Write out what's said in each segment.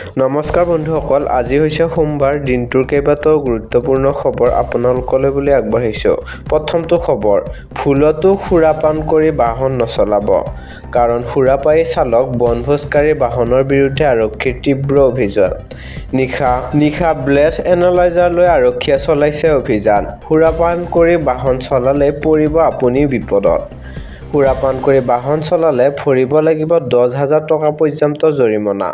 নমস্কাৰ বন্ধুসকল, আজি হৈছে সোমবাৰ। দিনটোৰ কেইবাটাও গুৰুত্বপূৰ্ণ খবৰ আপোনালোকলৈ বুলি আগবাঢ়িছোঁ। প্ৰথমটো খবৰ, ভুলতো সুৰাপান কৰি বাহন নচলাব। কাৰণ সুৰাপায়ী চালক, বনভোজকাৰী বাহনৰ বিৰুদ্ধে আৰক্ষীৰ তীব্ৰ অভিযান। নিশা ব্লেড এনালাইজাৰ লৈ আৰক্ষীয়ে চলাইছে অভিযান। সুৰাপান কৰি বাহন চলালে পৰিব আপুনি বিপদত। সুৰাপান কৰি বাহন চলালে ভৰিব লাগিব 10,000 টকা পৰ্যন্ত জৰিমনা।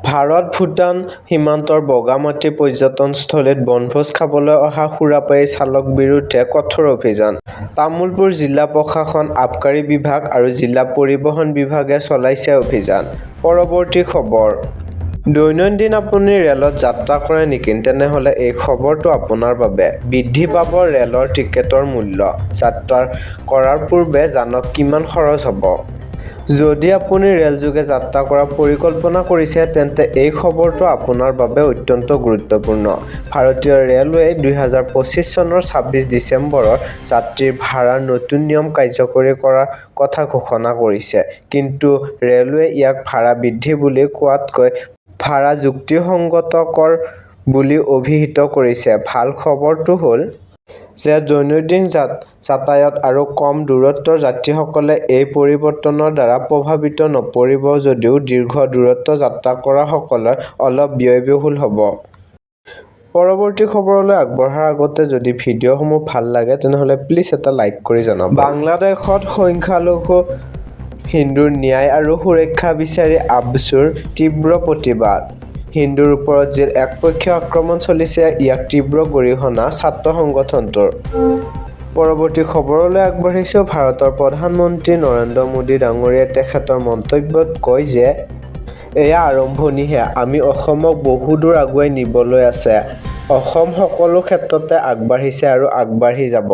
ভাৰত-ভূটান সীমান্তৰ বগামাটি পৰ্যটনস্থলীত বনভোজ খাবলৈ অহা সুৰাপায়ী চালক বিৰুদ্ধে কঠোৰ অভিযান। তামুলপুৰ জিলা প্ৰশাসন, আবকাৰী বিভাগ আৰু জিলা পৰিবহণ বিভাগে চলাইছে অভিযান। পৰৱৰ্তী খবৰ, দৈনন্দিন আপুনি ৰেলত যাত্ৰা কৰে নেকি? তেনেহ'লে এই খবৰটো আপোনাৰ বাবে। বৃদ্ধি পাব ৰেলৰ টিকেটৰ মূল্য। যাত্ৰা কৰাৰ পূৰ্বে জানক কিমান খৰচ হ'ব। যদি আপুনি ৰেলযোগে যাত্ৰা কৰাৰ পৰিকল্পনা কৰিছে, তেন্তে এই খবৰটো আপোনাৰ বাবে অত্যন্ত গুৰুত্বপূৰ্ণ। ভাৰতীয় ৰেলৱেই 2025 চনৰ 26 ডিচেম্বৰত যাত্ৰীৰ ভাড়াৰ নতুন নিয়ম কাৰ্যকৰী কৰাৰ কথা ঘোষণা কৰিছে। কিন্তু ৰেলৱে ইয়াক ভাড়া বৃদ্ধি বুলি কোৱাতকৈ ভাড়া যুক্তিসংগতকৰ বুলি অভিহিত কৰিছে। ভাল খবৰটো হ'ল যে দৈনন্দিন যাতায়াত আৰু কম দূৰত্বৰ যাত্ৰীসকলে এই পৰিৱৰ্তনৰ দ্বাৰা প্ৰভাৱিত নপৰিব যদিও দীৰ্ঘ দূৰত্ব যাত্ৰা কৰাসকলৰ অলপ ব্যয়বহুল হ'ব। পৰৱৰ্তী খবৰলৈ আগবঢ়াৰ আগতে যদি ভিডিঅ'সমূহ ভাল লাগে তেনেহ'লে প্লিজ এটা লাইক কৰি জনাব। বাংলাদেশত সংখ্যালঘু হিন্দুৰ ন্যায় আৰু সুৰক্ষা বিচাৰি আবছুৰ তীব্ৰ প্ৰতিবাদ। হিন্দুৰ ওপৰত যি একপক্ষীয় আক্ৰমণ চলিছে, ইয়াক তীব্ৰ গৰিহণা ছাত্ৰ সংগঠনটোৰ। পৰৱৰ্তী খবৰলৈ আগবাঢ়িছোঁ। ভাৰতৰ প্ৰধানমন্ত্ৰী নৰেন্দ্ৰ মোদী ডাঙৰীয়াই তেখেতৰ মন্তব্যত কয় যে এয়া আৰম্ভণিহে, আমি অসমক বহুদূৰ আগুৱাই নিবলৈ আছে। অসম সকলো ক্ষেত্ৰতে আগবাঢ়িছে আৰু আগবাঢ়ি যাব।